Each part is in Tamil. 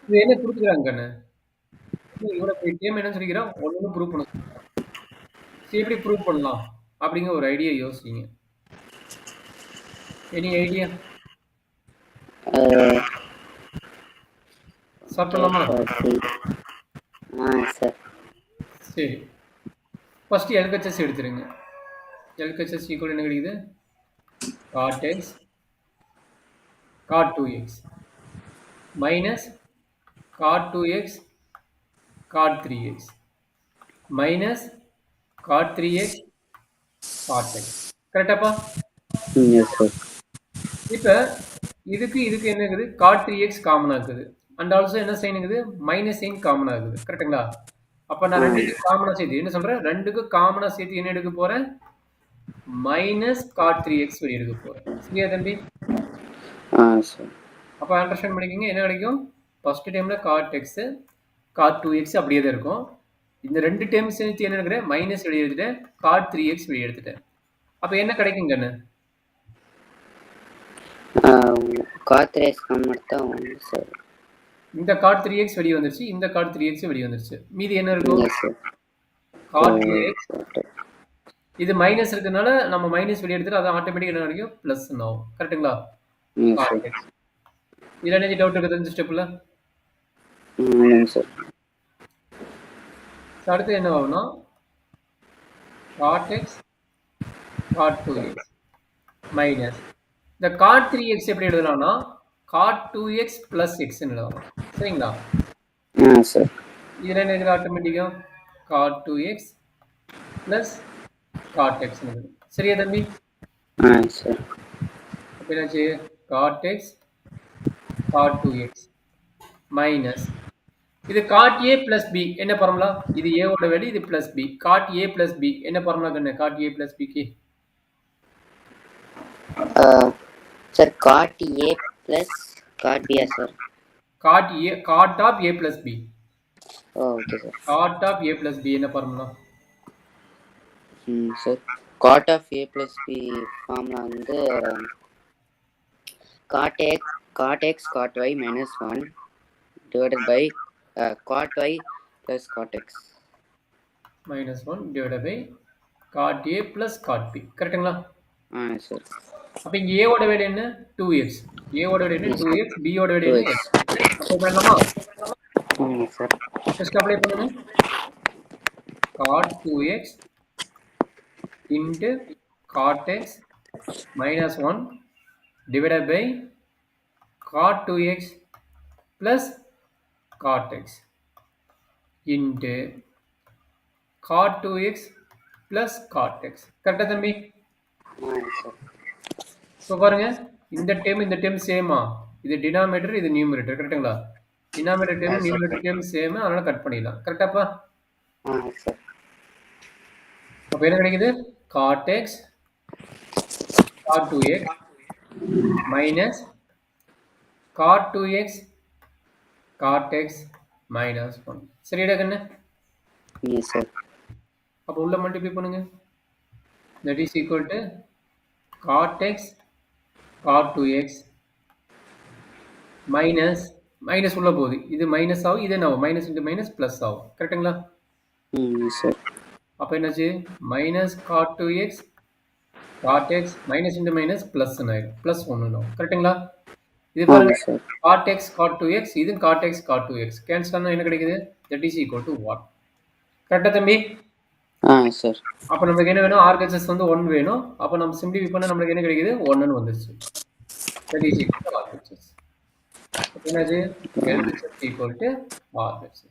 இது என்ன குடுத்துருக்காங்க கண்ணு? இவ்வளோ பெரிய கேம் என்னன்னு சொல்லிக்கிறான், ஒண்ணு ப்ரூவ் பண்ண சொல்லிக்கிறான். சரி எப்படி ப்ரூவ் பண்ணலாம்? அப்படிங்கிற ஒரு ஐடியா யோசிங்க. Any idea? Uh, ஸ்டார்ட் பண்ணலாமா? sir. சரி. ஃபர்ஸ்ட் எல்ஹெச்எஸ் எடுத்துருங்க. எல்ஹெச்எஸ் ஈக்குவல் என்ன கிடைக்குது? cot x cot 2x minus cot 2x cot 3x minus cot 3x cot x. கரெக்டாப்பா? Yes, sir. இப்ப இதுக்கு என்ன இருக்குது? cot 3x காமனா இருக்குது. அண்ட் ஆல்சோ என்ன சைன் இருக்குது? மைனஸ் சைன் காமனா இருக்குது. கரெக்ட்டுங்களா? அப்ப நான் ரெண்டுக்கு காமனா சேர்த்து என்ன சொல்றேன்? ரெண்டுக்கு காமனா சேர்த்து என்ன எடுக்க போறேன்? மைனஸ் cot 3x வெளிய எடுக்க போறேன். சரியா தம்பி? Sir. அப்ப அண்டர்ஸ்டாண்ட் பண்ணிக்கங்க. என்ன கிடைக்கும்? ஃபர்ஸ்ட் டைம்ல cot x cot 2x அப்படியே தான் இருக்கும். இந்த ரெண்டு டைம் சேர்த்து என்ன எடுக்கிறேன்? மைனஸ் வெளியே எடுத்துட்டேன். cot 3x வெளியே எடுத்துட்டேன். அப்ப என்ன கிடைக்கும் கண்ணு? cot 3x மட்டும் உண்டு சார். இந்த cot 3x வெளியே வந்துருச்சு. இந்த cot 3x வெளியே வந்துருச்சு. மீதி என்ன இருக்கும்? cot 2x. இது மைனஸ் இருக்கிறதுனால நம்ம மைனஸ் வெளியே எடுத்துட்டு அது ஆட்டோமேட்டிக்கா என்ன கிடைக்கும்? பிளஸ் ஆகும். கரெக்ட்டுங்களா? cot x. இதுல என்ன டவுட் இருக்குது இந்த ஸ்டெப்ல? சார். அடுத்து என்ன ஆகும்னா cot x cot 2x minus இந்த cot 3x எப்படி எழுதலாம்னா cot 2x plus x ன்னு எழுதலாம். சரிங்களா? சார். இதுல என்ன இருக்குது ஆட்டோமேட்டிக்கா? cot 2x plus cot x ன்னு எழுதலாம். சரியா தம்பி? சார். அப்ப என்னாச்சு? cot x cot 2x minus இது cot a plus b என்ன ஃபார்முலா? இது a ஓட வேல்யூ, இது plus b. cot a plus b என்ன ஃபார்முலா கண்ணு? cot a plus b க்கு sir cot a plus cot b sir. cot of a plus b. Okay sir. cot of a plus b என்ன formula? Sir cot of a plus b formula வந்து cot x cot y minus 1 divided by cot y plus cot x minus 1 divided by cot a plus cot b. கரெக்ட்டுங்களா? சார். அப்ப இங்க a ஓட வேல்யூ என்ன? 2x. a ஓட வேல்யூ என்ன? 2x. b ஓட வேல்யூ என்ன? x. அப்ளை பண்ணலாமா? சார். ஜஸ்ட் அப்ளை பண்ணுங்க. cot 2x into cot x minus 1 divided by cot 2x plus cot x into cot 2x plus cot x. கரெக்டா தம்பி? ஸோ பாருங்க, இந்த டேர்ம் சேமா? இது டினாமினேட்டர், இது நியூமரேட்டர். கரெக்ட்டுங்களா? Denominator term numerator term same, அதனால கட் பண்ணிடலாம். கரெக்டாப்பா? அப்ப என்ன கிடைக்குது? cot x cot 2x minus cot 2x cot x minus 1. சரிடா கண்ணு? Yes sir. அப்ப உள்ள மல்டிப்ளை பண்ணுங்க. that is equal to cot x cot 2x minus minus உள்ள போகுது. இது மைனஸ் ஆகும், இது என்ன ஆகும்? மைனஸ் இன்டு மைனஸ் பிளஸ் ஆகும். கரெக்ட்டுங்களா? சார். அப்ப என்னாச்சு? Minus cot 2x cot x minus into minus plus ஆயிடும். பிளஸ் 1 ஆகும். கரெக்ட்டுங்களா? இது பாருங்க, cot x cot 2x இது cot x cot 2x cancel ஆனா என்ன கிடைக்குது? that is equal to 1. கரெக்ட்டா தம்பி? சார். அப்ப நமக்கு என்ன வேணும்? RHS வந்து 1 வேணும். அப்ப நம்ம சிம்பிளிஃபை பண்ணா நமக்கு என்ன கிடைக்குது? 1 ன்னு வந்துருச்சு. that is equal to RHS. அப்ப என்னது? LHS equal to RHS.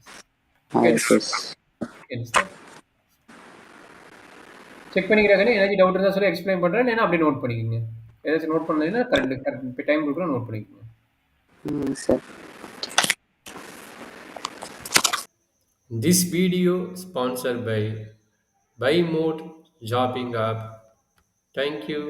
Check பண்ணிக்கிறாங்க. ஏதாச்சும் டவுட் இருந்தா சொல்லி எக்ஸ்பிளைன் பண்றேன். இல்லைன்னா அப்படியே நோட் பண்ணிக்கோங்க. ஏதாச்சும் நோட் பண்ணலைன்னா கரெக்ட் டைம் கொடுக்குறேன், நோட் பண்ணிக்கோங்க. Sir. This video sponsored by Buy Mode Shopping App. Thank you.